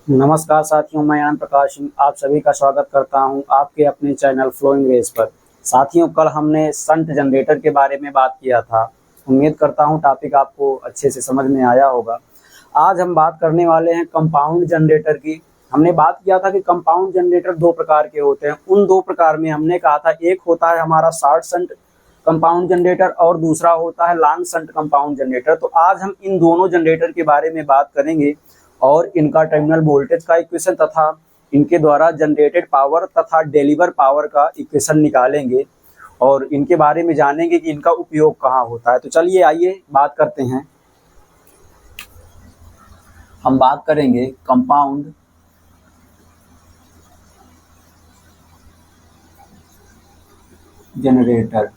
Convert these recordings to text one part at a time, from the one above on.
नमस्कार साथियों, मैं आनंद प्रकाश सिंह आप सभी का स्वागत करता हूं आपके अपने चैनल फ्लोइंग रेस पर। साथियों, कल हमने शंट जनरेटर के बारे में बात किया था। उम्मीद करता हूं टॉपिक आपको अच्छे से समझ में आया होगा। आज हम बात करने वाले हैं कंपाउंड जनरेटर की। हमने बात किया था कि कंपाउंड जनरेटर दो प्रकार के होते हैं। उन दो प्रकार में हमने कहा था, एक होता है हमारा शॉर्ट शंट कंपाउंड जनरेटर और दूसरा होता है लॉन्ग शंट कंपाउंड जनरेटर। तो आज हम इन दोनों जनरेटर के बारे में बात करेंगे और इनका टर्मिनल वोल्टेज का इक्वेशन तथा इनके द्वारा जनरेटेड पावर तथा डिलीवर पावर का इक्वेशन निकालेंगे और इनके बारे में जानेंगे कि इनका उपयोग कहाँ होता है। तो चलिए आइए बात करते हैं। हम बात करेंगे कंपाउंड जनरेटर।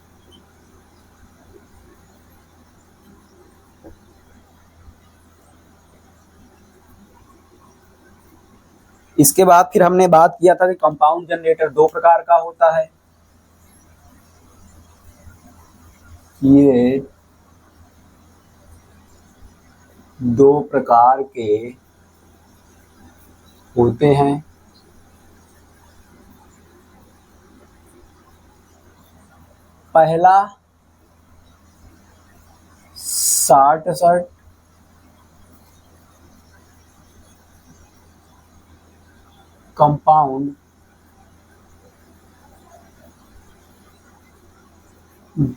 इसके बाद फिर हमने बात किया था कि कंपाउंड जनरेटर दो प्रकार का होता है। ये दो प्रकार के होते हैं। पहला शॉर्ट सर्किट कंपाउंड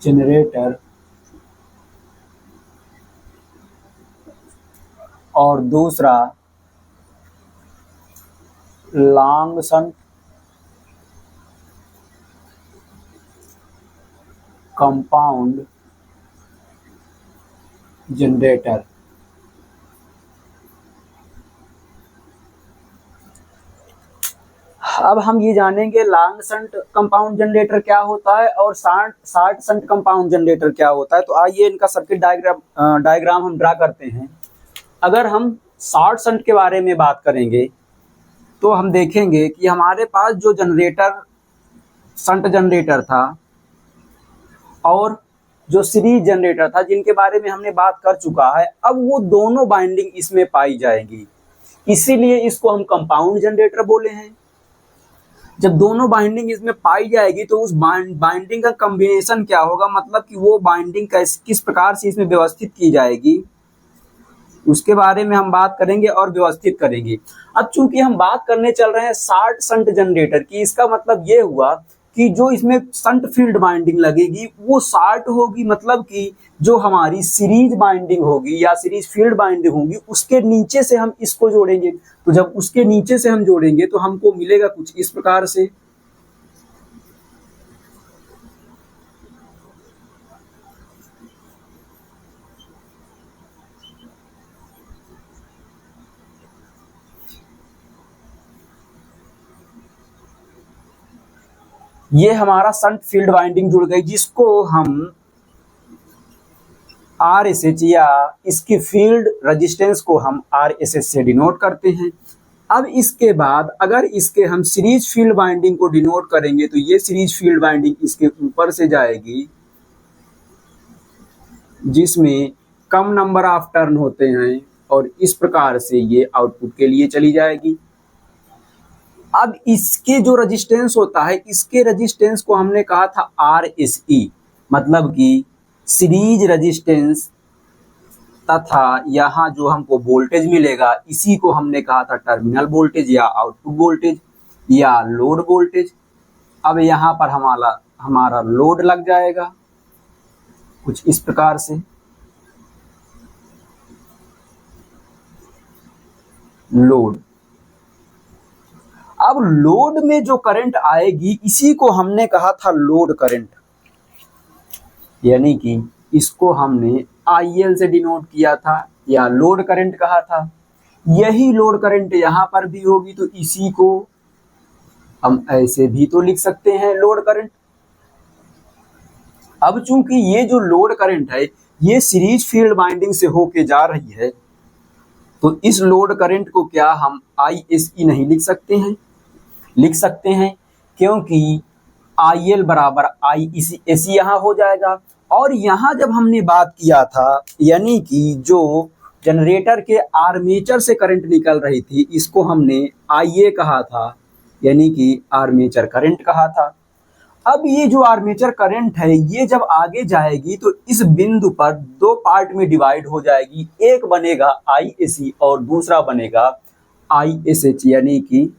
जनरेटर और दूसरा लॉन्ग शंट कंपाउंड जनरेटर। अब हम ये जानेंगे लॉन्ग शंट कंपाउंड जनरेटर क्या होता है और शॉर्ट शंट कंपाउंड जनरेटर क्या होता है। तो आइए इनका सर्किट डायग्राम हम ड्रा करते हैं। अगर हम शॉर्ट शंट के बारे में बात करेंगे तो हम देखेंगे कि हमारे पास जो जनरेटर शंट जनरेटर था और जो सीरीज जनरेटर था, जिनके बारे में हमने बात कर चुका है, अब वो दोनों बाइंडिंग इसमें पाई जाएगी, इसीलिए इसको हम कंपाउंड जनरेटर बोले हैं। जब दोनों बाइंडिंग इसमें पाई जाएगी तो उस बाइंडिंग का कॉम्बिनेशन क्या होगा, मतलब कि वो बाइंडिंग किस प्रकार से इसमें व्यवस्थित की जाएगी, उसके बारे में हम बात करेंगे और व्यवस्थित करेंगे। अब चूंकि हम बात करने चल रहे हैं शॉर्ट शंट जनरेटर की, इसका मतलब ये हुआ कि जो इसमें शंट फील्ड बाइंडिंग लगेगी वो शॉर्ट होगी, मतलब कि जो हमारी सीरीज बाइंडिंग होगी या सीरीज फील्ड बाइंडिंग होगी उसके नीचे से हम इसको जोड़ेंगे। तो जब उसके नीचे से हम जोड़ेंगे तो हमको मिलेगा कुछ इस प्रकार से। ये हमारा शंट फील्ड बाइंडिंग जुड़ गई, जिसको हम RSH या इसकी फील्ड रेजिस्टेंस को हम RSH से डिनोट करते हैं। अब इसके बाद अगर इसके हम सीरीज फील्ड बाइंडिंग को डिनोट करेंगे तो ये सीरीज फील्ड बाइंडिंग इसके ऊपर से जाएगी, जिसमें कम नंबर ऑफ टर्न होते हैं और इस प्रकार से ये आउटपुट के लिए चली जाएगी। अब इसके जो रेजिस्टेंस होता है, इसके रेजिस्टेंस को हमने कहा था RSE, मतलब कि सीरीज रेजिस्टेंस, तथा यहाँ जो हमको वोल्टेज मिलेगा इसी को हमने कहा था टर्मिनल वोल्टेज या आउटपुट वोल्टेज या लोड वोल्टेज। अब यहाँ पर हमारा लोड लग जाएगा कुछ इस प्रकार से। लोड, अब लोड में जो करंट आएगी इसी को हमने कहा था लोड करंट, यानी कि इसको हमने IL से डिनोट किया था या लोड करंट कहा था। यही लोड करंट यहाँ पर भी होगी, तो इसी को हम ऐसे भी तो लिख सकते हैं लोड करंट। अब चूंकि ये जो लोड करंट है ये सीरीज फील्ड बाइंडिंग से होके जा रही है, तो इस लोड करंट को क्या हम ISE नहीं लिख सकते हैं? लिख सकते हैं, क्योंकि IL बराबर ISE यहाँ हो जाएगा। और यहाँ जब हमने बात किया था, यानी कि जो जनरेटर के आर्मेचर से करंट निकल रही थी, इसको हमने IA कहा था, यानी कि आर्मेचर करंट कहा था। अब ये जो आर्मेचर करंट है, ये जब आगे जाएगी तो इस बिंदु पर दो पार्ट में डिवाइड हो जाएगी। एक बनेगा IAC और दूसरा बनेगा ISH, यानी कि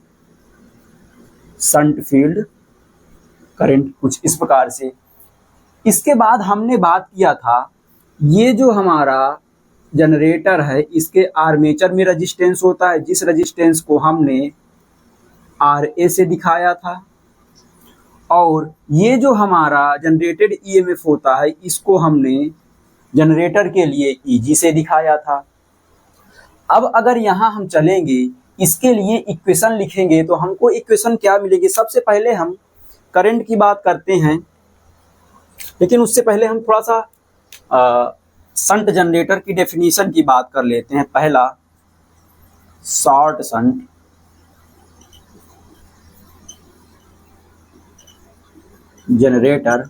शंट फील्ड करंट, कुछ इस प्रकार से। इसके बाद हमने बात किया था, ये जो हमारा जनरेटर है, इसके आर्मेचर में रेजिस्टेंस होता है, जिस रेजिस्टेंस को हमने RA से दिखाया था, और ये जो हमारा जनरेटेड EMF होता है, इसको हमने जनरेटर के लिए EG से दिखाया था। अब अगर यहाँ हम चलेंगे, इसके लिए इक्वेशन लिखेंगे, तो हमको इक्वेशन क्या मिलेगी? सबसे पहले हम करंट की बात करते हैं, लेकिन उससे पहले हम थोड़ा सा शंट जनरेटर की डेफिनेशन की बात कर लेते हैं। पहला, शॉर्ट शंट जनरेटर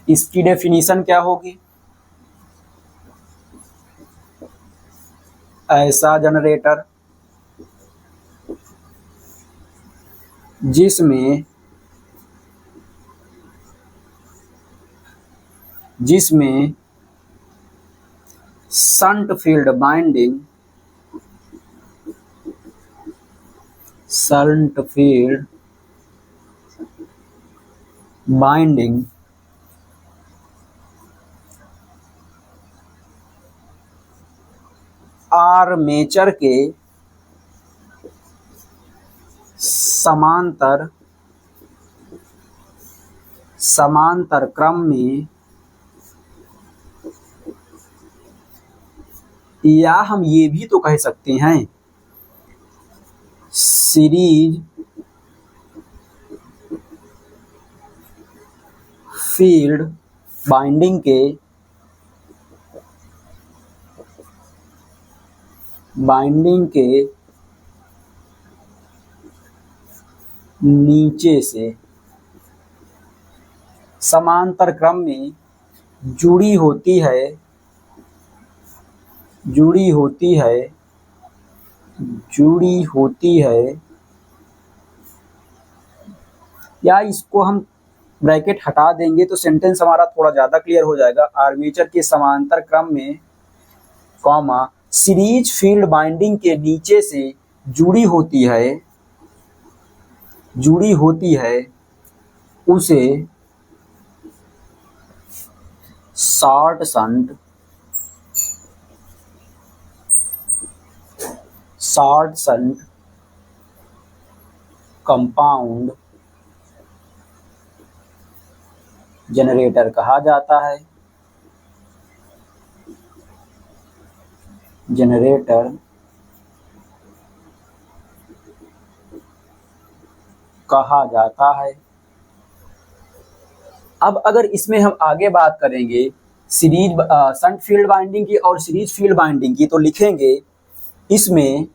इसकी डेफिनेशन क्या होगी? ऐसा जनरेटर जिसमें शंट फील्ड बाइंडिंग आर्मेचर के समांतर क्रम में, या हम ये भी तो कह सकते हैं, सीरीज फील्ड बाइंडिंग के नीचे से समांतर क्रम में जुड़ी होती है, या इसको हम ब्रैकेट हटा देंगे तो सेंटेंस हमारा थोड़ा ज़्यादा क्लियर हो जाएगा। आर्मेचर के समांतर क्रम में, कॉमा, सीरीज फील्ड बाइंडिंग के नीचे से जुड़ी होती है, उसे शॉर्ट शंट कंपाउंड जनरेटर कहा जाता है। अब अगर इसमें हम आगे बात करेंगे सीरीज शंट फील्ड बाइंडिंग की और सीरीज फील्ड बाइंडिंग की, तो लिखेंगे इसमें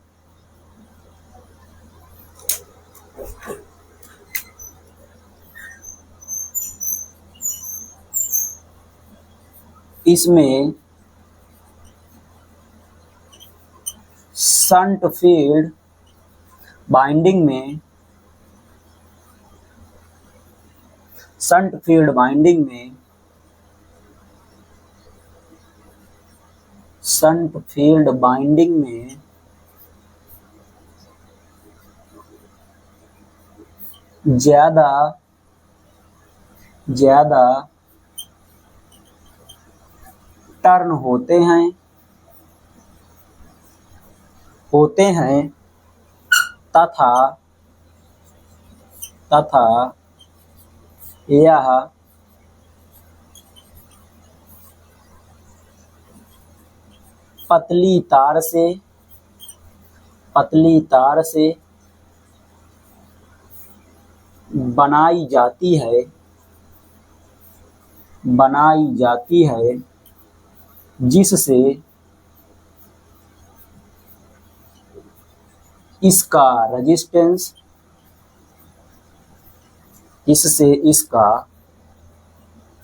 शंट फील्ड बाइंडिंग में ज्यादा टर्न होते हैं तथा यह पतली तार से बनाई जाती है जिससे इसका रेजिस्टेंस, इससे इसका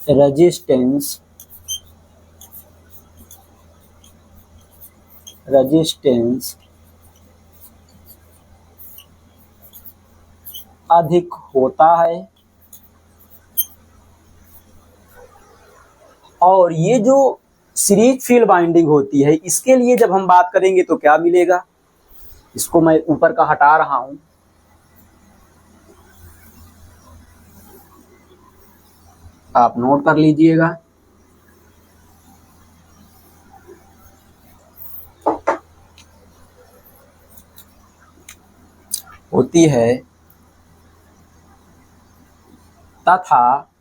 रेजिस्टेंस अधिक होता है। और ये जो सीरीज फील्ड बाइंडिंग होती है, इसके लिए जब हम बात करेंगे तो क्या मिलेगा, इसको मैं ऊपर का हटा रहा हूं, आप नोट कर लीजिएगा। होती है तथा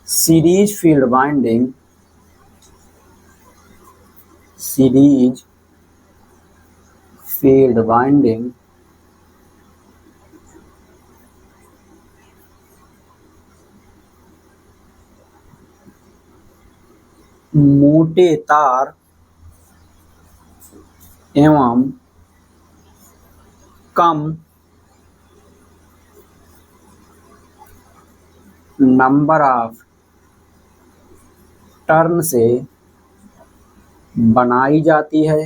सीरीज फील्ड बाइंडिंग मोटे तार एवं कम नंबर ऑफ टर्न से बनाई जाती है,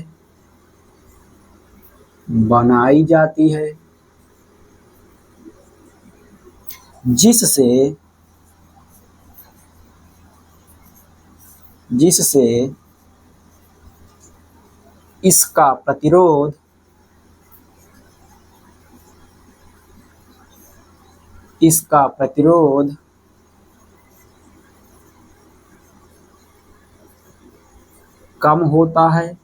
जिससे इसका प्रतिरोध कम होता है।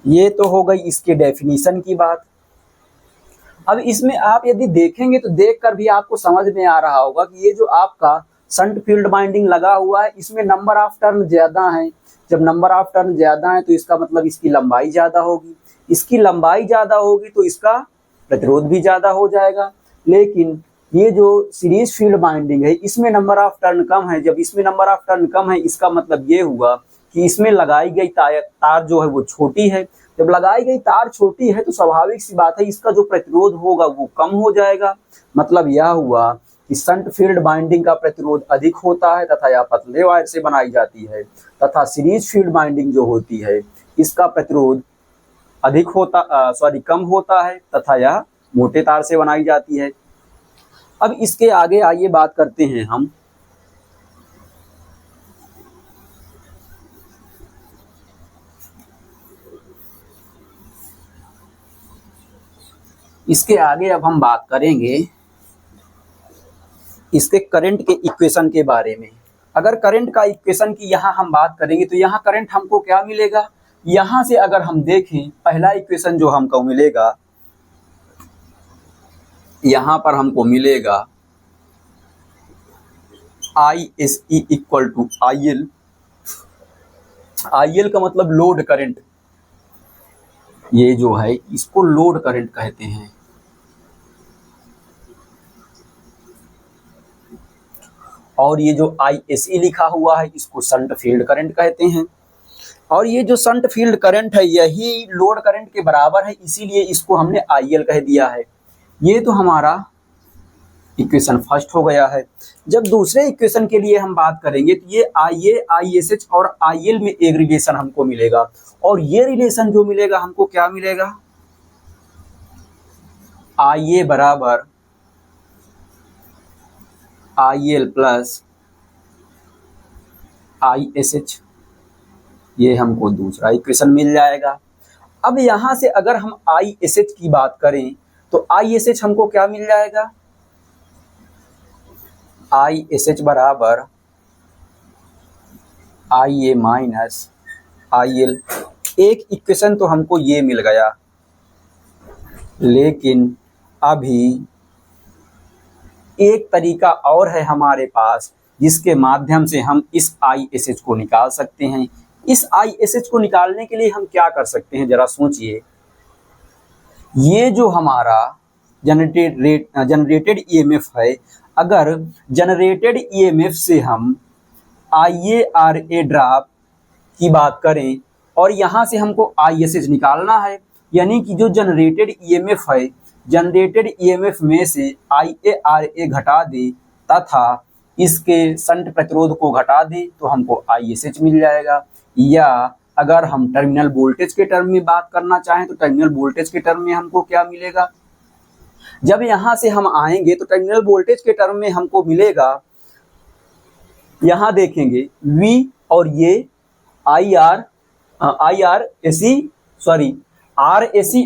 ये तो हो गई इसके डेफिनेशन की बात। अब इसमें आप यदि देखेंगे तो देखकर भी आपको समझ में आ रहा होगा कि ये जो आपका शंट फील्ड बाइंडिंग लगा हुआ है, इसमें नंबर ऑफ टर्न ज्यादा है। जब नंबर ऑफ टर्न ज्यादा है तो इसका मतलब इसकी लंबाई ज्यादा होगी, इसकी लंबाई ज्यादा होगी तो इसका प्रतिरोध भी ज्यादा हो जाएगा। लेकिन ये जो सीरीज फील्ड बाइंडिंग है, इसमें नंबर ऑफ टर्न कम है। जब इसमें नंबर ऑफ टर्न कम है, इसका मतलब ये हुआ कि इसमें लगाई गई तार जो है वो छोटी है। जब लगाई गई तार छोटी है तो स्वाभाविक सी बात है, इसका जो प्रतिरोध होगा वो कम हो जाएगा। मतलब यह हुआ कि शंट फील्ड बाइंडिंग का प्रतिरोध अधिक होता है तथा यह पतले वायर से बनाई जाती है, तथा सीरीज फील्ड बाइंडिंग जो होती है इसका प्रतिरोध कम होता है तथा यह मोटे तार से बनाई जाती है। अब इसके आगे आइए बात करते हैं हम अब हम बात करेंगे इसके करंट के इक्वेशन के बारे में। अगर करंट का इक्वेशन की यहाँ हम बात करेंगे तो यहाँ करंट हमको क्या मिलेगा, यहाँ से अगर हम देखें पहला इक्वेशन जो हमको मिलेगा, यहाँ पर हमको मिलेगा ISE equal to IL। IL का मतलब लोड करंट, ये जो है इसको लोड करंट कहते हैं। और ये जो ISE लिखा हुआ है इसको शंट फील्ड करंट कहते हैं। और ये जो शंट फील्ड करंट है यही लोड करंट के बराबर है, इसीलिए इसको हमने IL कह दिया है। ये तो हमारा इक्वेशन फर्स्ट हो गया है। जब दूसरे इक्वेशन के लिए हम बात करेंगे तो ये IA, ISH और IL में एक रिलेशन हमको मिलेगा, और ये रिलेशन जो मिलेगा हमको क्या मिलेगा, IA बराबर IL प्लस ISH, ये हमको दूसरा इक्वेशन मिल जाएगा। अब यहां से अगर हम ISH की बात करें तो ISH हमको क्या मिल जाएगा, ISH बराबर IA माइनस IL। एक इक्वेशन तो हमको ये मिल गया, लेकिन अभी एक तरीका और है हमारे पास जिसके माध्यम से हम इस ISH को निकाल सकते हैं। इस ISH को निकालने के लिए हम क्या कर सकते हैं, जरा सोचिए। ये जो हमारा जनरेटेड EMF है, अगर जनरेटेड EMF से हम IaRa ड्रॉप की बात करें और यहाँ से हमको ISH निकालना है, यानी कि जो जनरेटेड ईएमएफ है, जनरेटेड ईएमएफ में से IaRa घटा दे तथा इसके शंट प्रतिरोध को घटा दे तो हमको ISH मिल जाएगा। या अगर हम टर्मिनल वोल्टेज के टर्म में बात करना चाहें तो टर्मिनल वोल्टेज के टर्म में हमको क्या मिलेगा, जब यहां से हम आएंगे तो टर्मिनल वोल्टेज के टर्म में हमको मिलेगा, यहां देखेंगे V और ये RAC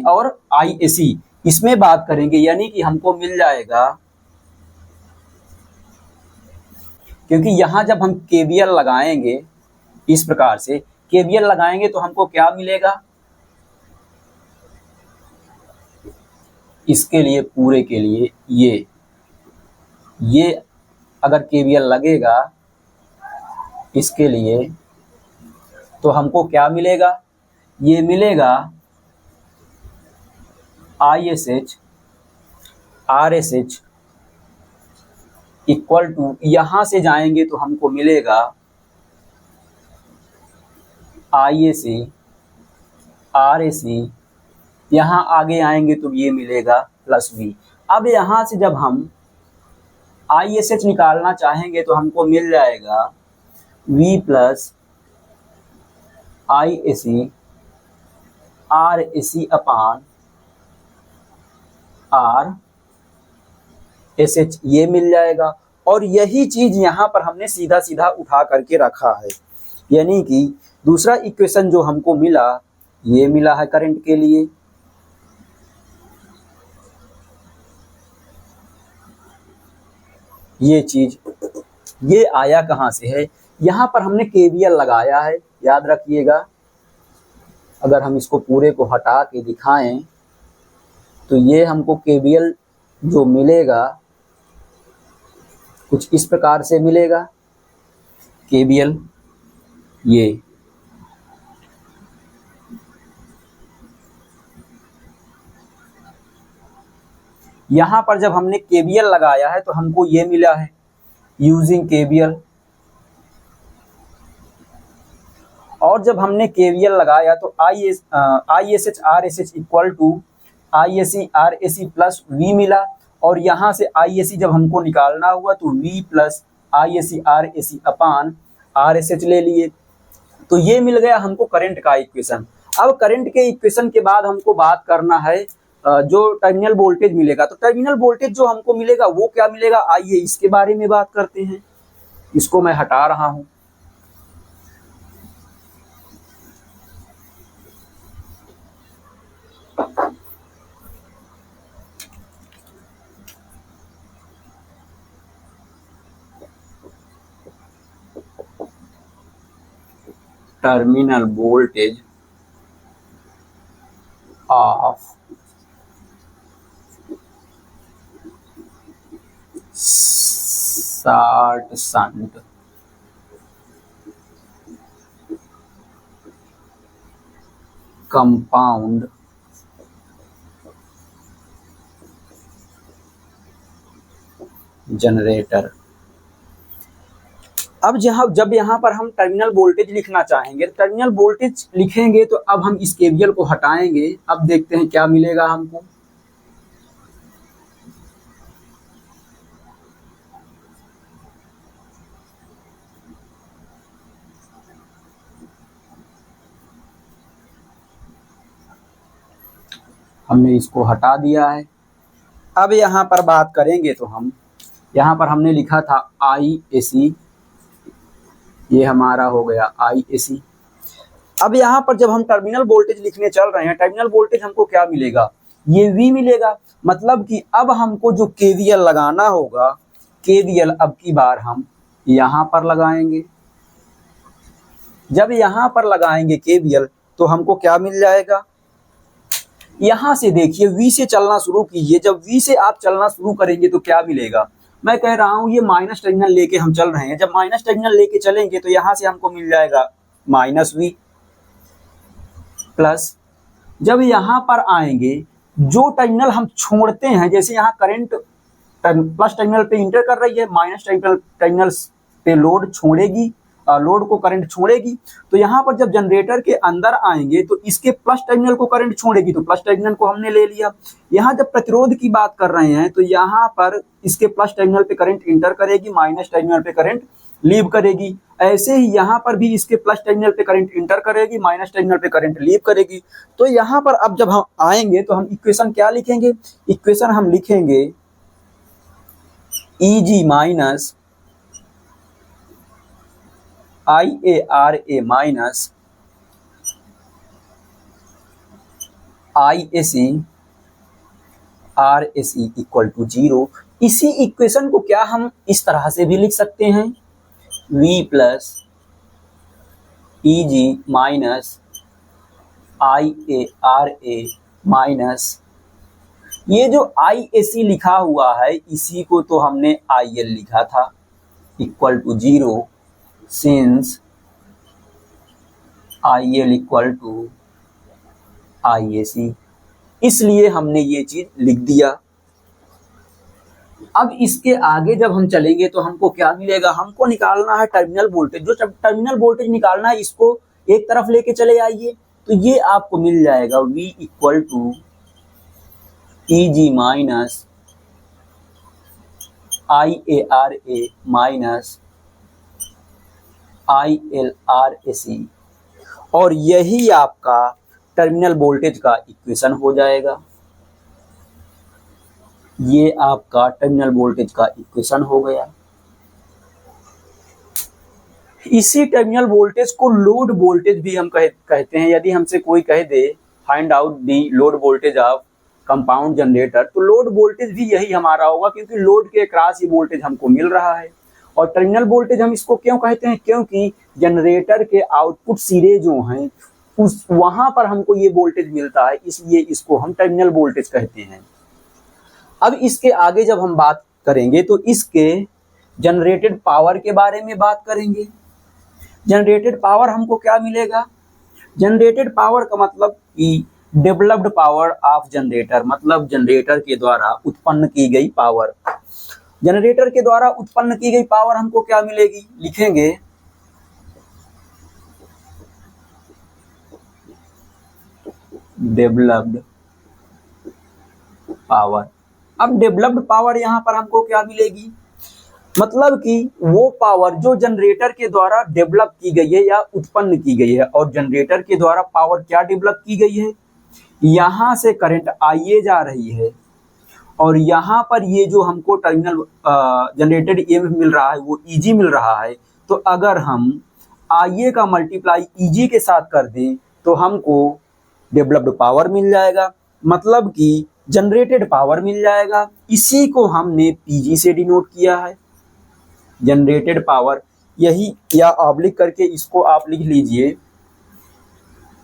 और IAC इसमें बात करेंगे, यानी कि हमको मिल जाएगा, क्योंकि यहां जब हम KVL लगाएंगे इस प्रकार से KVL लगाएंगे तो हमको क्या मिलेगा, इसके लिए पूरे के लिए ये अगर KVL लगेगा इसके लिए तो हमको क्या मिलेगा, ये मिलेगा ISH RSH इक्वल टू, यहां से जाएंगे तो हमको मिलेगा IAC RAC, यहां आगे आएंगे तो ये मिलेगा प्लस V। अब यहां से जब हम ISH निकालना चाहेंगे तो हमको मिल जाएगा V प्लस IAC RAC अपान RSH, ये मिल जाएगा। और यही चीज यहाँ पर हमने सीधा सीधा उठा करके रखा है, यानी कि दूसरा इक्वेशन जो हमको मिला ये मिला है करंट के लिए, ये चीज ये आया कहाँ से है, यहाँ पर हमने KVL लगाया है, याद रखिएगा। अगर हम इसको पूरे को हटा के दिखाएं तो ये हमको KVL जो मिलेगा कुछ इस प्रकार से मिलेगा, KVL ये यहां पर जब हमने KVL लगाया है तो हमको ये मिला है यूजिंग KVL, और जब हमने KVL लगाया तो ISH RSH equal to IAC RAC plus V मिला, और यहाँ से IAC जब हमको निकालना हुआ तो V प्लस IAC RAC अपान RSH ले लिए, तो ये मिल गया हमको करंट का इक्वेशन। अब करंट के इक्वेशन के बाद हमको बात करना है जो टर्मिनल वोल्टेज मिलेगा, तो टर्मिनल वोल्टेज जो हमको मिलेगा वो क्या मिलेगा, आइए इसके बारे में बात करते हैं। इसको मैं हटा रहा हूं। Terminal voltage of short shunt compound generator. अब जब यहाँ पर हम टर्मिनल वोल्टेज लिखना चाहेंगे, टर्मिनल वोल्टेज लिखेंगे तो अब हम इस KVL को हटाएंगे। अब देखते हैं क्या मिलेगा हमको। हमने इसको हटा दिया है। अब यहाँ पर बात करेंगे तो हम यहाँ पर हमने लिखा था IAC, ये हमारा हो गया IAC। अब यहाँ पर जब हम टर्मिनल वोल्टेज लिखने चल रहे हैं, टर्मिनल वोल्टेज हमको क्या मिलेगा, ये V मिलेगा। मतलब कि अब हमको जो KVL लगाना होगा, KVL अब की बार हम यहाँ पर लगाएंगे। जब यहाँ पर लगाएंगे KVL तो हमको क्या मिल जाएगा, यहाँ से देखिए V से चलना शुरू कीजिए। जब V से आप चलना शुरू करेंगे तो क्या मिलेगा, मैं कह रहा हूं ये माइनस टर्मिनल लेके हम चल रहे हैं। जब माइनस टर्मिनल लेके चलेंगे तो यहां से हमको मिल जाएगा -V प्लस, जब यहां पर आएंगे जो टर्मिनल हम छोड़ते हैं, जैसे यहाँ करंट प्लस टर्मिनल पे इंटर कर रही है, माइनस टर्मिनल पे लोड छोड़ेगी लोड को करंट छोड़ेगी, तो यहाँ पर जब जनरेटर के अंदर आएंगे तो इसके प्लस टर्मिनल को करंट छोड़ेगी, तो प्लस टर्मिनल को हमने ले लिया। यहाँ जब प्रतिरोध की बात कर रहे हैं तो यहाँ पर इसके प्लस टर्मिनल पे करंट इंटर करेगी, माइनस टर्मिनल पे करंट लीव करेगी। ऐसे ही यहाँ पर भी इसके प्लस टर्मिनल पे करंट इंटर करेगी, माइनस टर्मिनल पे करंट लीव करेगी। तो यहाँ पर अब जब हम आएंगे तो हम इक्वेशन क्या लिखेंगे, इक्वेशन हम लिखेंगे Eg minus IaRa minus ISC RSE equal to 0। इसी इक्वेशन को क्या हम इस तरह से भी लिख सकते हैं, V plus Eg minus IaRa minus ये जो ISC लिखा हुआ है इसी को तो हमने IL लिखा था equal to 0 since IL equal to IAC, इसलिए हमने ये चीज लिख दिया। अब इसके आगे जब हम चलेंगे तो हमको क्या मिलेगा, हमको निकालना है टर्मिनल वोल्टेज। जो टर्मिनल वोल्टेज निकालना है इसको एक तरफ लेके चले आइए, तो ये आपको मिल जाएगा V equal to Eg minus IaRa minus ILRAC, और यही आपका टर्मिनल वोल्टेज का इक्वेशन हो जाएगा। ये आपका टर्मिनल वोल्टेज का इक्वेशन हो गया। इसी टर्मिनल वोल्टेज को लोड वोल्टेज भी हम कहते हैं। यदि हमसे कोई कह they find out the load voltage of compound generator, तो लोड वोल्टेज भी यही हमारा होगा, क्योंकि लोड के अक्रॉस ये वोल्टेज हमको मिल रहा है। और टर्मिनल वोल्टेज हम इसको क्यों कहते हैं, क्योंकि जनरेटर के आउटपुट सिरे जो हैं उस वहां पर हमको ये वोल्टेज मिलता है, इसलिए इसको हम टर्मिनल वोल्टेज कहते हैं। अब इसके आगे जब हम बात करेंगे तो इसके जनरेटेड पावर के बारे में बात करेंगे। जनरेटेड पावर हमको क्या मिलेगा, जनरेटेड पावर का मतलब कि डेवलप्ड पावर ऑफ जनरेटर, मतलब जनरेटर के द्वारा उत्पन्न की गई पावर। जनरेटर के द्वारा उत्पन्न की गई पावर हमको क्या मिलेगी, लिखेंगे डेवलप्ड पावर। अब डेवलप्ड पावर यहां पर हमको क्या मिलेगी, मतलब कि वो पावर जो जनरेटर के द्वारा डेवलप की गई है या उत्पन्न की गई है। और जनरेटर के द्वारा पावर क्या डेवलप की गई है, यहां से करंट IA जा रही है और यहाँ पर ये जो हमको टर्मिनल जनरेटेड EMF मिल रहा है वो Eg मिल रहा है। तो अगर हम IA का मल्टीप्लाई Eg के साथ कर दें तो हमको डेवलप्ड पावर मिल जाएगा, मतलब कि जनरेटेड पावर मिल जाएगा। इसी को हमने PG से डिनोट किया है, जनरेटेड पावर। यही या ऑब्लिक करके इसको आप लिख लीजिए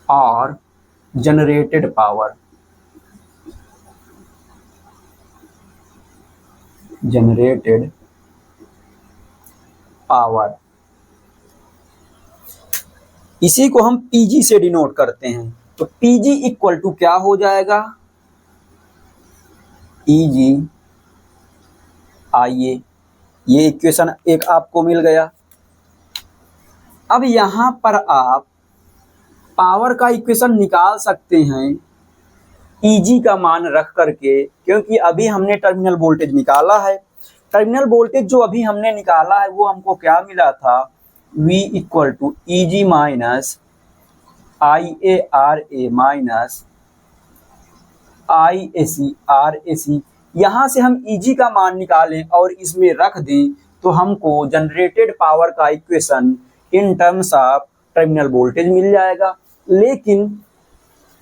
और जनरेटेड पावर, जनरेटेड पावर, इसी को हम PG से डिनोट करते हैं। तो PG इक्वल टू क्या हो जाएगा, Eg IA, ये इक्वेशन एक आपको मिल गया। अब यहां पर आप पावर का इक्वेशन निकाल सकते हैं Eg का मान रख करके, क्योंकि अभी हमने टर्मिनल वोल्टेज निकाला है। टर्मिनल वोल्टेज जो अभी हमने निकाला है वो हमको क्या मिला था, V equal to Eg minus IaRa minus ISC RAC। यहाँ से हम Eg का मान निकालें और इसमें रख दें तो हमको जनरेटेड पावर का equation in terms of terminal voltage मिल जाएगा। लेकिन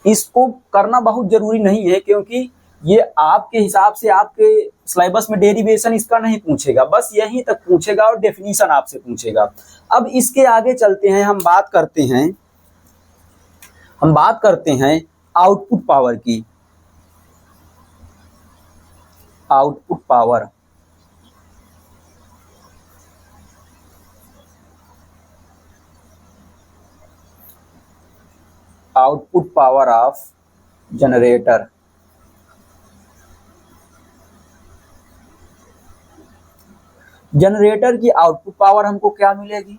इसको करना बहुत जरूरी नहीं है, क्योंकि ये आपके हिसाब से आपके सिलेबस में डेरिवेशन इसका नहीं पूछेगा, बस यहीं तक पूछेगा और डेफिनीशन आपसे पूछेगा। अब इसके आगे चलते हैं, हम बात करते हैं आउटपुट पावर की। Output power, output power of generator. Generator की आउटपुट पावर हमको क्या मिलेगी,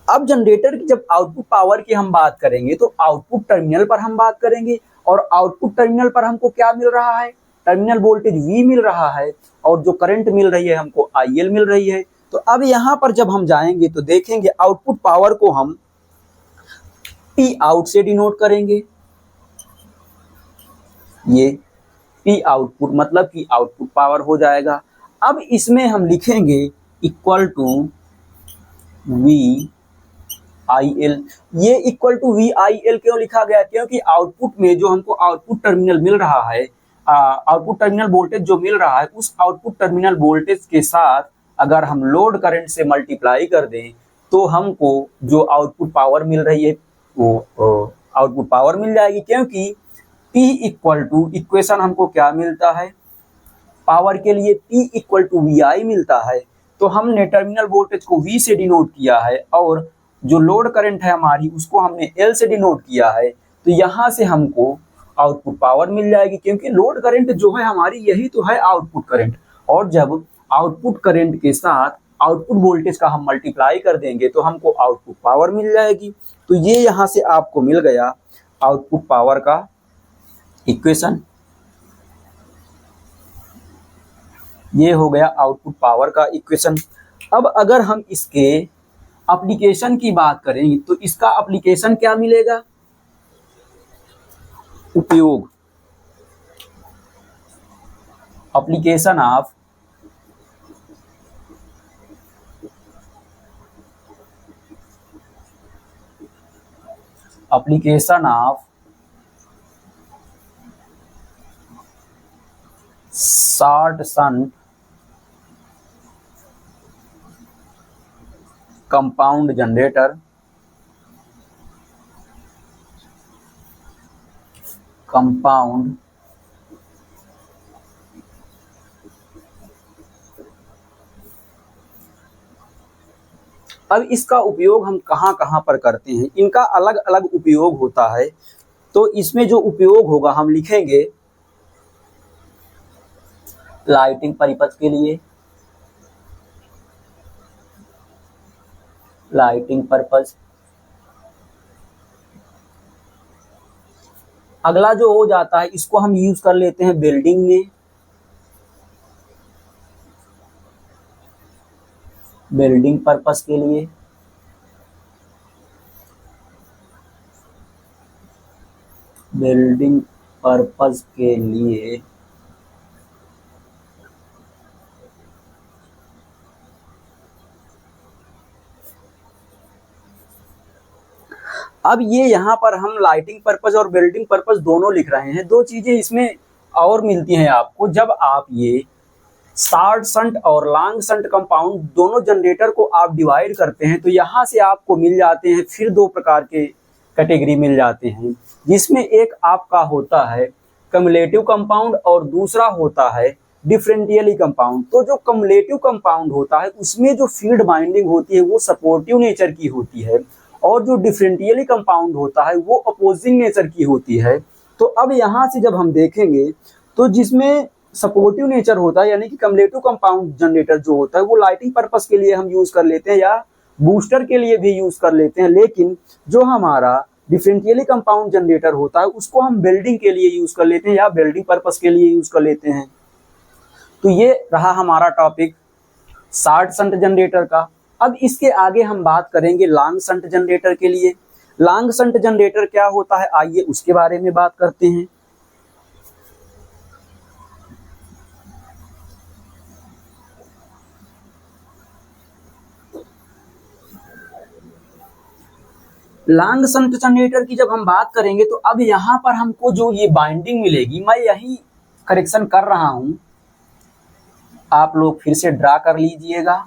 अब जनरेटर की जब आउटपुट पावर की हम बात करेंगे तो आउटपुट टर्मिनल पर हम बात करेंगे, और आउटपुट टर्मिनल पर हमको क्या मिल रहा है, टर्मिनल वोल्टेज V मिल रहा है, और जो करंट मिल रही है हमको IL मिल रही है। तो अब यहाँ पर जब हम जाएंगे तो देखेंगे आउटपुट पावर को हम P आउट से डिनोट करेंगे, ये P आउटपुट मतलब कि आउटपुट पावर हो जाएगा। अब इसमें हम लिखेंगे इक्वल टू VIL। ये इक्वल टू VIL क्यों लिखा गया, क्योंकि आउटपुट में जो हमको आउटपुट टर्मिनल मिल रहा है, आउटपुट टर्मिनल वोल्टेज जो मिल रहा है, उस आउटपुट टर्मिनल वोल्टेज के साथ अगर हम लोड करंट से मल्टीप्लाई कर दें तो हमको जो आउटपुट पावर मिल रही है वो आउटपुट पावर मिल जाएगी, क्योंकि P इक्वल टू इक्वेशन हमको क्या मिलता है, पावर के लिए P इक्वल टू VI मिलता है। तो हमने टर्मिनल वोल्टेज को V से डिनोट किया है और जो लोड करंट है हमारी उसको हमने L से डिनोट किया है। तो यहाँ से हमको आउटपुट पावर मिल जाएगी, क्योंकि लोड करंट जो है हमारी यही तो है आउटपुट करंट, और जब आउटपुट करंट के साथ आउटपुट वोल्टेज का हम मल्टीप्लाई कर देंगे तो हमको आउटपुट पावर मिल जाएगी। तो ये यहाँ से आपको मिल गया आउटपुट पावर का इक्वेशन, ये हो गया आउटपुट पावर का इक्वेशन। अब अगर हम इसके एप्लीकेशन की बात करें तो इसका एप्लीकेशन क्या मिलेगा, उपयोग, application of short shunt compound generator, compound अब इसका उपयोग हम कहाँ कहाँ पर करते हैं, इनका अलग अलग उपयोग होता है। तो इसमें जो उपयोग होगा हम लिखेंगे लाइटिंग पर्पस के लिए, लाइटिंग पर्पस। अगला जो हो जाता है इसको हम यूज कर लेते हैं बिल्डिंग में, बिल्डिंग पर्पस के लिए। बिल्डिंग पर्पस के लिए अब ये यहाँ पर हम लाइटिंग पर्पस और बिल्डिंग पर्पस दोनों लिख रहे हैं। दो चीजें इसमें और मिलती हैं आपको, जब आप ये शॉर्ट शंट और लॉन्ग शंट कंपाउंड दोनों जनरेटर को आप डिवाइड करते हैं तो यहाँ से आपको मिल जाते हैं फिर दो प्रकार के कैटेगरी मिल जाते हैं, जिसमें एक आपका होता है कम्युलेटिव कंपाउंड और दूसरा होता है डिफरेंशियली कंपाउंड। तो जो कम्युलेटिव कंपाउंड होता है उसमें जो फील्ड बाइंडिंग होती है वो सपोर्टिव नेचर की होती है, और जो डिफरेंशियली कंपाउंड होता है वो अपोजिंग नेचर की होती है। तो अब यहाँ से जब हम देखेंगे तो जिसमें सपोर्टिव नेचर होता है यानी कि कम्युलेटिव कंपाउंड जनरेटर जो होता है वो लाइटिंग पर्पस के लिए हम यूज कर लेते हैं या बूस्टर के लिए भी यूज कर लेते हैं, लेकिन जो हमारा डिफरेंशियली कंपाउंड जनरेटर होता है उसको हम बिल्डिंग के लिए यूज कर लेते हैं या बिल्डिंग पर्पस के लिए यूज कर लेते हैं। तो ये रहा हमारा टॉपिक शॉर्ट शंट जनरेटर का। अब इसके आगे हम बात करेंगे लॉन्ग शंट जनरेटर के लिए। लॉन्ग शंट जनरेटर क्या होता है, आइए उसके बारे में बात करते हैं। लॉन्ग शंट जनरेटर की जब हम बात करेंगे तो अब यहाँ पर हमको जो ये बाइंडिंग मिलेगी, मैं यही करेक्शन कर रहा हूं, आप लोग फिर से ड्रा कर लीजिएगा।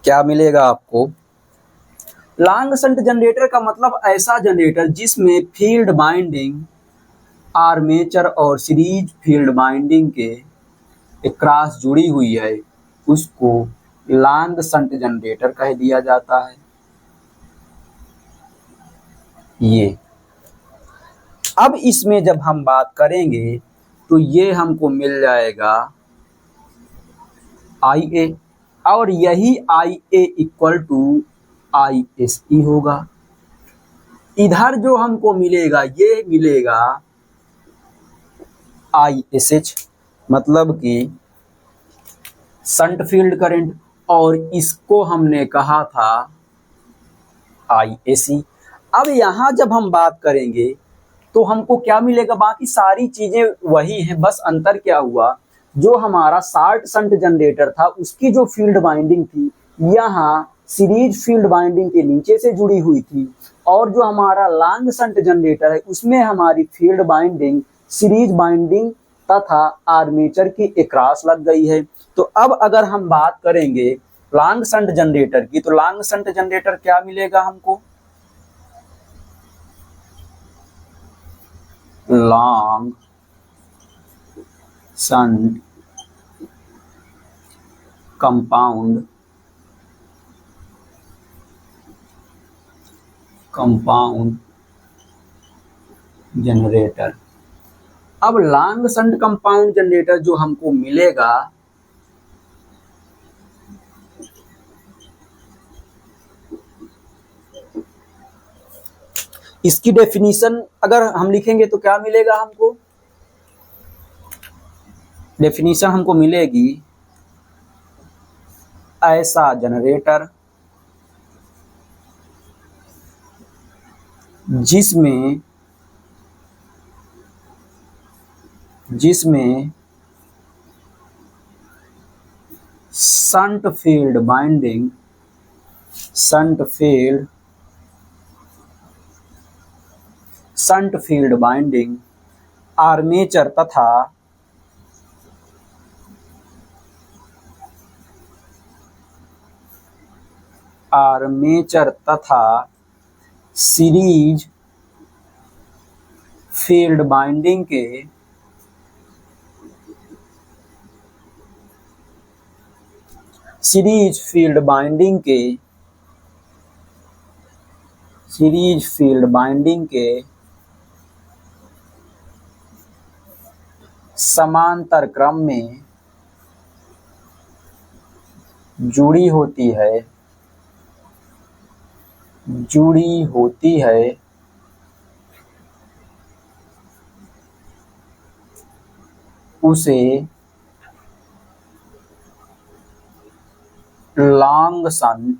क्या मिलेगा आपको, लॉन्ग शंट जनरेटर का मतलब ऐसा जनरेटर जिसमें फील्ड बाइंडिंग आर्मेचर और सीरीज फील्ड बाइंडिंग के क्रॉस जुड़ी हुई है, उसको लॉन्ग शंट जनरेटर कह दिया जाता है। ये। अब इसमें जब हम बात करेंगे तो ये हमको मिल जाएगा IA, और यही IA इक्वल टू ISE होगा। इधर जो हमको मिलेगा ये मिलेगा ISH, मतलब कि शंट फील्ड करंट, और इसको हमने कहा था IAC। अब यहाँ जब हम बात करेंगे तो हमको क्या मिलेगा, बाकी सारी चीजें वही हैं, बस अंतर क्या हुआ, जो हमारा शॉर्ट शंट जनरेटर था उसकी जो फील्ड वाइंडिंग थी यहाँ सीरीज फील्ड वाइंडिंग के नीचे से जुड़ी हुई थी, और जो हमारा लॉन्ग शंट जनरेटर है उसमें हमारी फील्ड वाइंडिंग सीरीज वाइंडिंग तथा आर्मेचर की एक्रॉस लग गई है। तो अब अगर हम बात करेंगे लॉन्ग शंट जनरेटर की, तो लॉन्ग शंट जनरेटर क्या मिलेगा हमको, लॉन्ग शंट कंपाउंड जनरेटर। अब लॉन्ग शंट कंपाउंड जनरेटर जो हमको मिलेगा, इसकी डेफिनेशन अगर हम लिखेंगे तो क्या मिलेगा हमको, डेफिनेशन हमको मिलेगी ऐसा जनरेटर जिसमें शंट फील्ड बाइंडिंग आर्मेचर तथा सीरीज फील्ड बाइंडिंग के समांतर क्रम में जुड़ी होती है उसे लॉन्ग शंट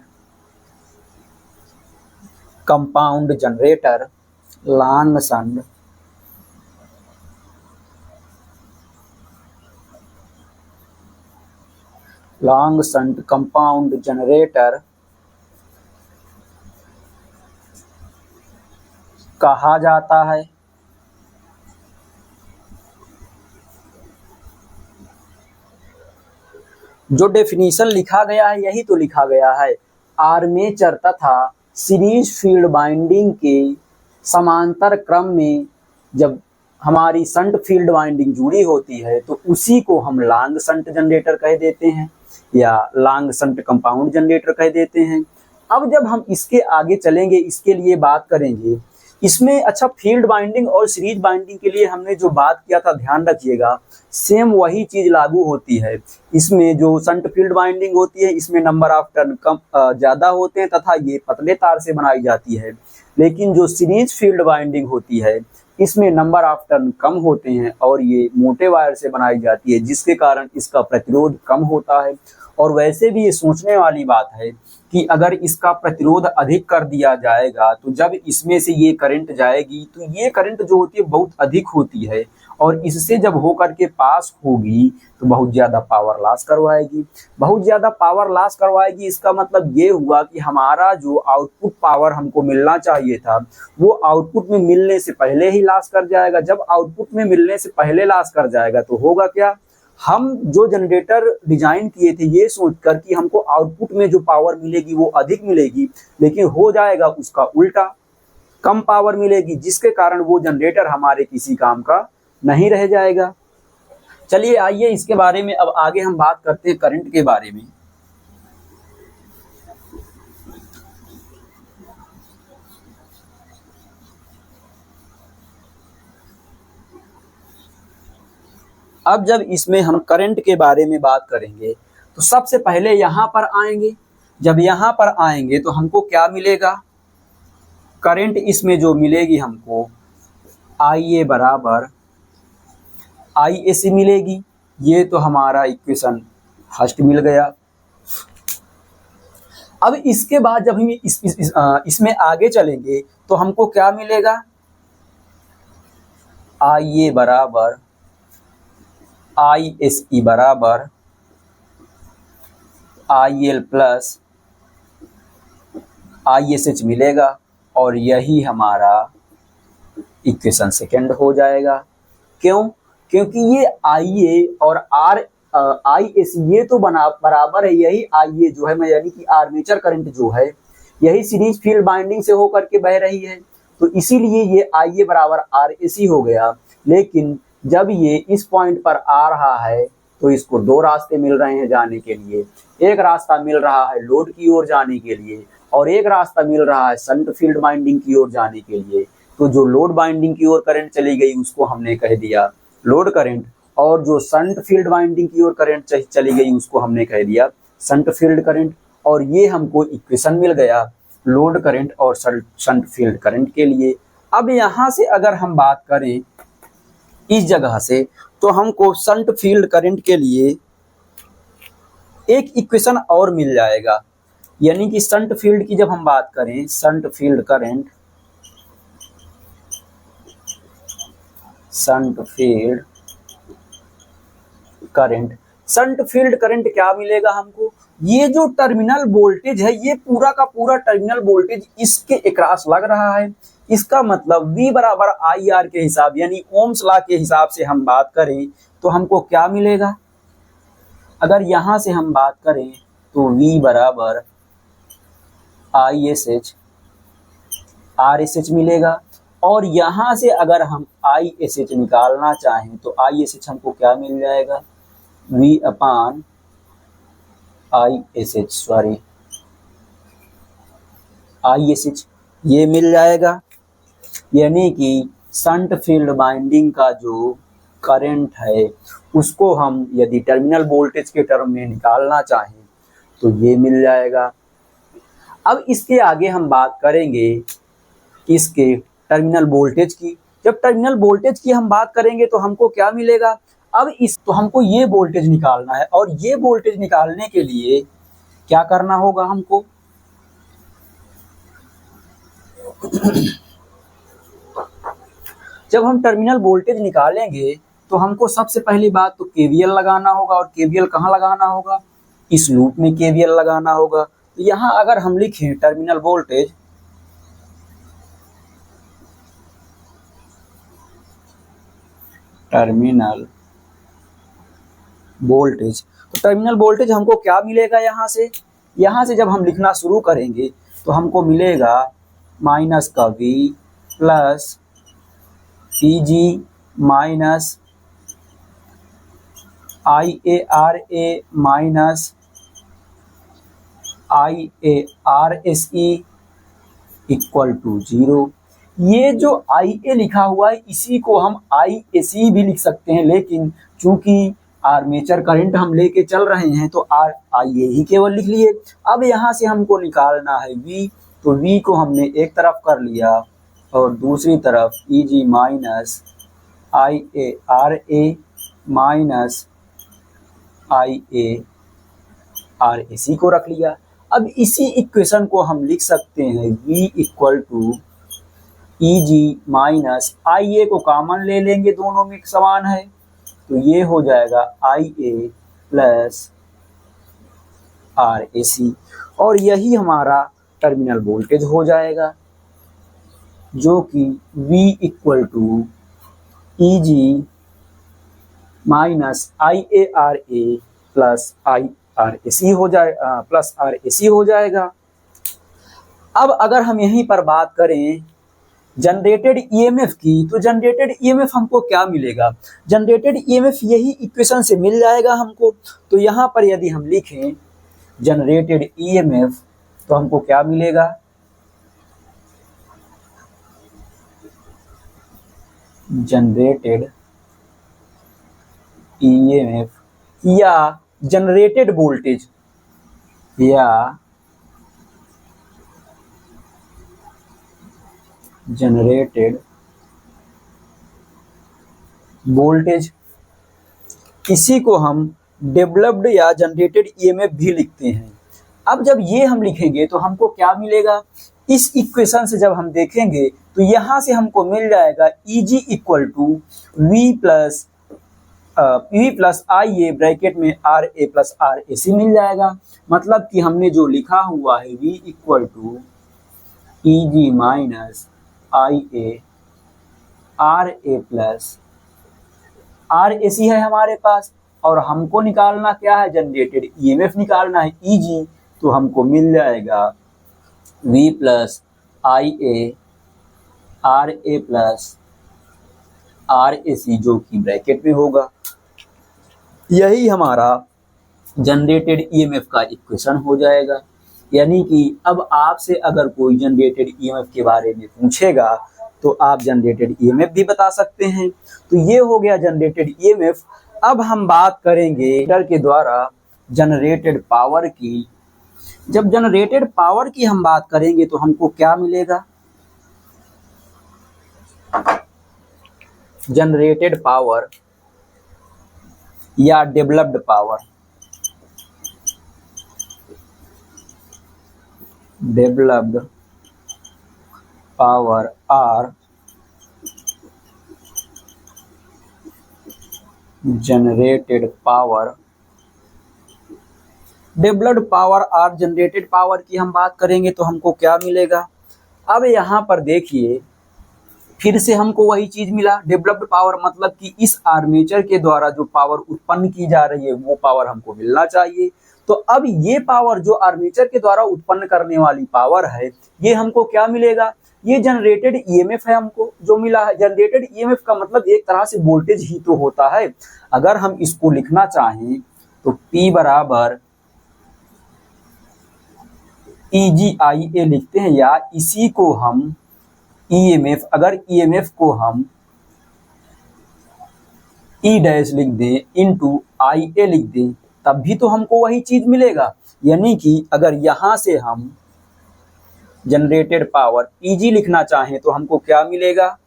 कंपाउंड जनरेटर कहा जाता है। जो डेफिनेशन लिखा गया है यही तो लिखा गया है, आर्मेचर तथा सीरीज फील्ड बाइंडिंग के समांतर क्रम में जब हमारी शंट फील्ड बाइंडिंग जुड़ी होती है तो उसी को हम लॉन्ग शंट जनरेटर कह देते हैं या लॉन्ग शंट कंपाउंड जनरेटर कह देते हैं। अब जब हम इसके आगे चलेंगे, इसके लिए बात करेंगे, इसमें अच्छा फील्ड बाइंडिंग और सीरीज बाइंडिंग के लिए हमने जो बात किया था ध्यान रखिएगा, सेम वही चीज लागू होती है। इसमें जो शंट फील्ड बाइंडिंग होती है इसमें नंबर ऑफ टर्न कम ज्यादा होते हैं तथा ये पतले तार से बनाई जाती है, लेकिन जो सीरीज फील्ड बाइंडिंग होती है इसमें नंबर ऑफ टर्न कम होते हैं और ये मोटे वायर से बनाई जाती है, जिसके कारण इसका प्रतिरोध कम होता है। और वैसे भी ये सोचने वाली बात है कि अगर इसका प्रतिरोध अधिक कर दिया जाएगा तो जब इसमें से ये करंट जाएगी तो ये करंट जो होती है बहुत अधिक होती है, और इससे जब होकर के पास होगी तो बहुत ज्यादा पावर लॉस करवाएगी। इसका मतलब ये हुआ कि हमारा जो आउटपुट पावर हमको मिलना चाहिए था वो आउटपुट में मिलने से पहले ही लॉस कर जाएगा। जब आउटपुट में मिलने से पहले लॉस कर जाएगा तो होगा क्या, हम जो जनरेटर डिजाइन किए थे ये सोचकर कि हमको आउटपुट में जो पावर मिलेगी वो अधिक मिलेगी, लेकिन हो जाएगा उसका उल्टा, कम पावर मिलेगी, जिसके कारण वो जनरेटर हमारे किसी काम का नहीं रह जाएगा। चलिए आइए इसके बारे में अब आगे हम बात करते हैं करंट के बारे में। अब जब इसमें हम करंट के बारे में बात करेंगे तो सबसे पहले यहाँ पर आएंगे। जब यहाँ पर आएंगे तो हमको क्या मिलेगा, करंट इसमें जो मिलेगी हमको IA बराबर IAC मिलेगी। ये तो हमारा इक्वेशन फर्स्ट मिल गया। अब इसके बाद जब हम इसमें आगे चलेंगे तो हमको क्या मिलेगा, IA बराबर ISE बराबर IL प्लस ISH मिलेगा और यही हमारा इक्वेशन सेकेंड हो जाएगा। क्यों? क्योंकि ये IA और ISC ये तो बराबर है, यही IA जो है यानी कि आर्मेचर करंट जो है यही सीरीज फील्ड बाइंडिंग से होकर के बह रही है, तो इसीलिए ये IA बराबर RAC हो गया। लेकिन जब ये इस पॉइंट पर आ रहा है तो इसको दो रास्ते मिल रहे हैं जाने के लिए। एक रास्ता मिल रहा है लोड की ओर जाने के लिए और एक रास्ता मिल रहा है शंट फील्ड बाइंडिंग की ओर जाने के लिए। तो जो लोड बाइंडिंग की ओर करंट चली गई उसको हमने कह दिया लोड करंट, और जो शंट फील्ड बाइंडिंग की ओर करंट चली गई उसको हमने कह दिया शंट फील्ड करंट। और ये हमको इक्वेशन मिल गया लोड करंट और शंट फील्ड करंट के लिए। अब यहाँ से अगर हम बात करें इस जगह से तो हमको शंट फील्ड करंट के लिए एक इक्वेशन और मिल जाएगा, यानी कि शंट फील्ड की जब हम बात करें shunt field current shunt field current क्या मिलेगा हमको, ये जो टर्मिनल वोल्टेज है ये पूरा का पूरा टर्मिनल वोल्टेज इसके अक्रॉस लग रहा है। इसका मतलब V बराबर IR के हिसाब यानी ओम्स लॉ के हिसाब से हम बात करें तो हमको क्या मिलेगा, अगर यहां से हम बात करें तो V बराबर ISH RSH मिलेगा। और यहां से अगर हम ISH निकालना चाहें तो ISH हमको क्या मिल जाएगा, V अपान ISH ये मिल जाएगा। यानी कि शंट फील्ड बाइंडिंग का जो करंट है उसको हम यदि टर्मिनल वोल्टेज के टर्म में निकालना चाहें तो ये मिल जाएगा। अब इसके आगे हम बात करेंगे इसके टर्मिनल वोल्टेज की। जब टर्मिनल वोल्टेज की हम बात करेंगे तो हमको क्या मिलेगा, अब तो हमको ये वोल्टेज निकालना है और ये वोल्टेज निकालने के लिए क्या करना होगा हमको जब हम टर्मिनल वोल्टेज निकालेंगे तो हमको सबसे पहली बात तो KVL लगाना होगा। और KVL कहाँ लगाना होगा, इस लूप में KVL लगाना होगा। तो यहाँ अगर हम लिखें टर्मिनल वोल्टेज तो टर्मिनल वोल्टेज हमको क्या मिलेगा, यहाँ से जब हम लिखना शुरू करेंगे तो हमको मिलेगा माइनस का V plus PG minus IARA minus IARSE equal to 0। ये जो IA लिखा हुआ है इसी को हम IAC भी लिख सकते हैं, लेकिन चूंकि आर्मेचर करंट हम लेके चल रहे हैं तो IA ही केवल लिख लिए। अब यहाँ से हमको निकालना है V, तो V को हमने एक तरफ कर लिया और दूसरी तरफ EG minus IARA minus IARAC को रख लिया। अब इसी इक्वेशन को हम लिख सकते हैं V equal to EG minus IA को कॉमन ले लेंगे, दोनों में समान है, तो ये हो जाएगा IA प्लस RAC और यही हमारा टर्मिनल वोल्टेज हो जाएगा जो कि V equal to EG minus IARA plus RAC हो जाएगा। अब अगर हम यहीं पर बात करें जनरेटेड EMF की, तो जनरेटेड EMF हमको क्या मिलेगा, जनरेटेड EMF यही इक्वेशन से मिल जाएगा हमको। तो यहाँ पर यदि हम लिखें जनरेटेड EMF तो हमको क्या मिलेगा, जनरेटेड ईएमएफ या जनरेटेड वोल्टेज या जनरेटेड वोल्टेज, इसी को हम डेवलप्ड या जनरेटेड ईएमएफ भी लिखते हैं। अब जब ये हम लिखेंगे तो हमको क्या मिलेगा, इस इक्वेशन से जब हम देखेंगे तो यहाँ से हमको मिल जाएगा Eg equal to V plus I A bracket में R A plus R A C मिल जाएगा। मतलब कि हमने जो लिखा हुआ है V equal to Eg minus I A R A plus R A C है हमारे पास, और हमको निकालना क्या है, जनरेटेड ईएमएफ निकालना है Eg, तो हमको मिल जाएगा V plus I A R A plus R A C, जो कि ब्रैकेट में होगा। यही हमारा जनरेटेड ईएमएफ का इक्वेशन हो जाएगा। यानी कि अब आपसे अगर कोई जनरेटेड ईएमएफ के बारे में पूछेगा तो आप जनरेटेड ईएमएफ भी बता सकते हैं। तो ये हो गया जनरेटेड ईएमएफ। अब हम बात करेंगे जनरेटर के द्वारा जनरेटेड पावर की। जब जनरेटेड पावर की हम बात करेंगे तो हमको क्या मिलेगा, जनरेटेड पावर या developed power, developed power or generated power. Developed power और जनरेटेड पावर की हम बात करेंगे तो हमको क्या मिलेगा। अब यहाँ पर देखिए फिर से हमको वही चीज मिला, डेवलप्ड पावर मतलब कि इस आर्मेचर के द्वारा जो पावर उत्पन्न की जा रही है वो पावर हमको मिलना चाहिए। तो अब ये पावर जो आर्मेचर के द्वारा उत्पन्न करने वाली पावर है, ये हमको क्या मिलेगा, ये जनरेटेड ईएमएफ है हमको जो मिला है। जनरेटेड ईएमएफ का मतलब एक तरह से वोल्टेज ही तो होता है। अगर हम इसको लिखना चाहें तो P बराबर EGIA लिखते हैं, या इसी को हम ईएमएफ, अगर ईएमएफ को हम E डैश लिख दें इनटू IA लिख दें तब भी तो हमको वही चीज मिलेगा। यानी कि अगर यहां से हम जनरेटेड पावर PG लिखना चाहें तो हमको क्या मिलेगा,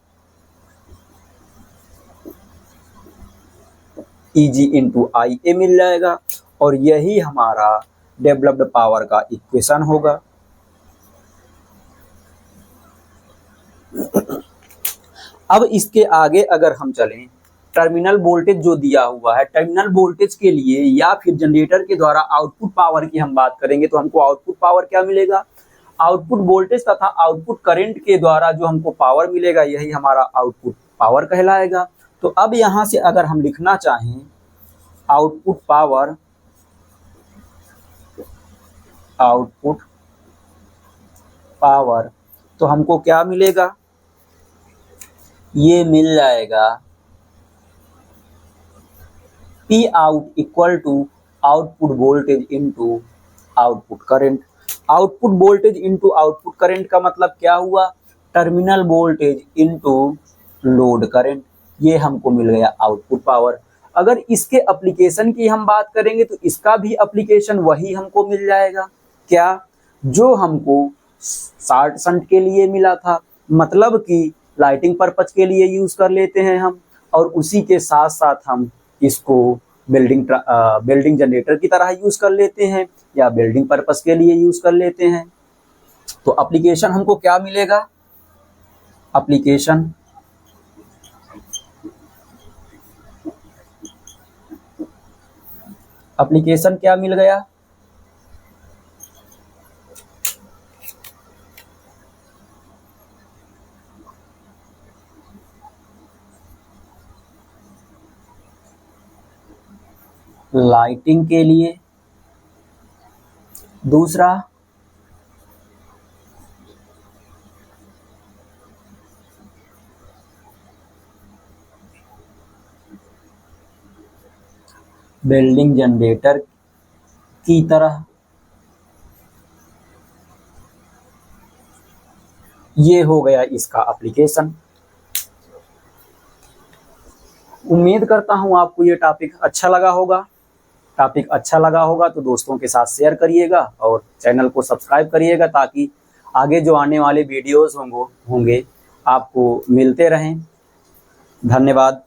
EG इंटू IA मिल जाएगा, और यही हमारा डेवलप्ड पावर का इक्वेशन होगा। अब इसके आगे अगर हम चलें, टर्मिनल वोल्टेज जो दिया हुआ है, टर्मिनल वोल्टेज के लिए या फिर जनरेटर के द्वारा आउटपुट पावर की हम बात करेंगे तो हमको आउटपुट पावर क्या मिलेगा, आउटपुट वोल्टेज तथा आउटपुट करंट के द्वारा जो हमको पावर मिलेगा यही हमारा आउटपुट पावर कहलाएगा। तो अब यहां से अगर हम लिखना चाहें आउटपुट पावर, आउटपुट पावर, तो हमको क्या मिलेगा, ये मिल जाएगा P out equal to output voltage into output current. Output voltage into output current का मतलब क्या हुआ, terminal voltage into load current, ये हमको मिल गया आउटपुट पावर। अगर इसके एप्लीकेशन की हम बात करेंगे तो इसका भी एप्लीकेशन वही हमको मिल जाएगा, क्या, जो हमको शॉर्ट शंट के लिए मिला था, मतलब कि लाइटिंग पर्पज के लिए यूज कर लेते हैं हम, और उसी के साथ साथ हम इसको बिल्डिंग जनरेटर की तरह यूज कर लेते हैं या बिल्डिंग पर्पस के लिए यूज कर लेते हैं। तो एप्लीकेशन हमको क्या मिलेगा, एप्लीकेशन क्या मिल गया, लाइटिंग के लिए, दूसरा बिल्डिंग जनरेटर की तरह, ये हो गया इसका एप्लीकेशन। उम्मीद करता हूँ आपको ये टॉपिक अच्छा लगा होगा। टॉपिक अच्छा लगा होगा तो दोस्तों के साथ शेयर करिएगा और चैनल को सब्सक्राइब करिएगा, ताकि आगे जो आने वाले वीडियोस होंगे आपको मिलते रहें। धन्यवाद।